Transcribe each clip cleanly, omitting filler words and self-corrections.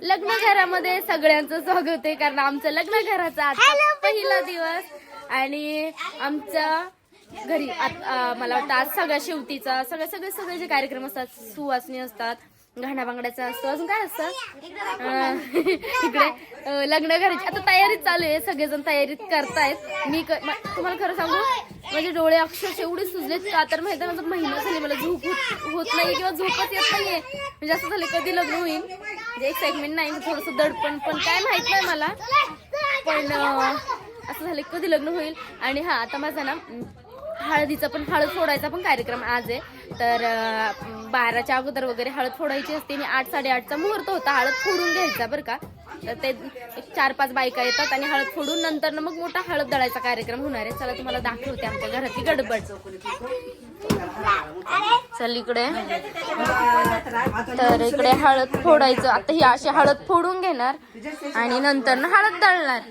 लग्न घरामध्ये सगळ्यांचं स्वागत आहे, कारण आमचं लग्न घराचा आता पहिला दिवस आणि आमच्या घरी मला वाटतं आज सगळ्या शेवटीचा सगळे जे कार्यक्रम असतात, सुवासनी असतात, घाणा बांगड्याचा असतो, अजून काय असतं इकडे लग्न घराची आता तयारीच चालू आहे. सगळेजण तयारीत करतायत. मी तुम्हाला खरं सांगू, माझे डोळे अक्षरशः एवढे सुजलेत का तर माहिती माझं महिना झाली मला झोप होत नाही किंवा झोपच येत नाहीये. म्हणजे असं झालं कधी लग्न होईल, म्हणजे एक्साइटमेंट नाही, थोडंसं दडपण पण काय माहित नाही मला, पण असं झालं कधी लग्न होईल. आणि हा आता माझा ना हळदीचा पण हळद फोडायचा पण कार्यक्रम आज आहे. तर 12च्या अगोदर वगैरे हळद फोडायची असते आणि 8 साडेआठचा मुहूर्त होता हळद फोडून घ्यायचा बरं का. तर ते 4-5 बायका येतात आणि हळद फोडून नंतर ना मग मोठा हळद दळायचा कार्यक्रम होणार आहे. चला तुम्हाला दाखवते आमच्या घरातली गडबड. चल इकडे, तर इकडे हळद फोडायचं. आता ही अशी हळद फोडून घेणार आणि नंतर ना हळद दळणार.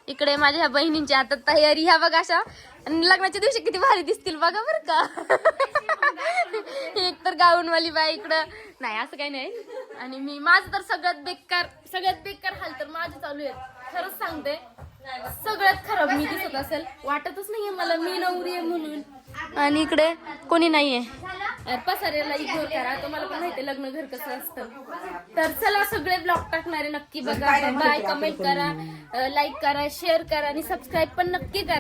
इकडे माझ्या बहिणींची आता तयारी ह्या बघा अशा, आणि लग्नाच्या दिवशी किती भारी दिसतील बघा बरं का. एक तर गाऊनवाली बाई इकडं, नाही असं काही नाही. आणि मी माझं तर सगळ्यात बेकार हाल तर माझे चालू आहेत. खरंच सांगते, सगळ्यात खराब मी दिसत असेल, वाटतच नाहीये मला मी नवरी आहे म्हणून. आणि इकडे कोणी नाहीये, पसाऱ्याला इग्नोर करा, तुम्हाला पण माहिती लग्न घर कसं असतं. तर चला सगळे ब्लॉग टाकणारे नक्की बघा. बाय, कमेंट करा, लाईक करा, शेअर करा आणि सबस्क्राईब पण नक्की करा.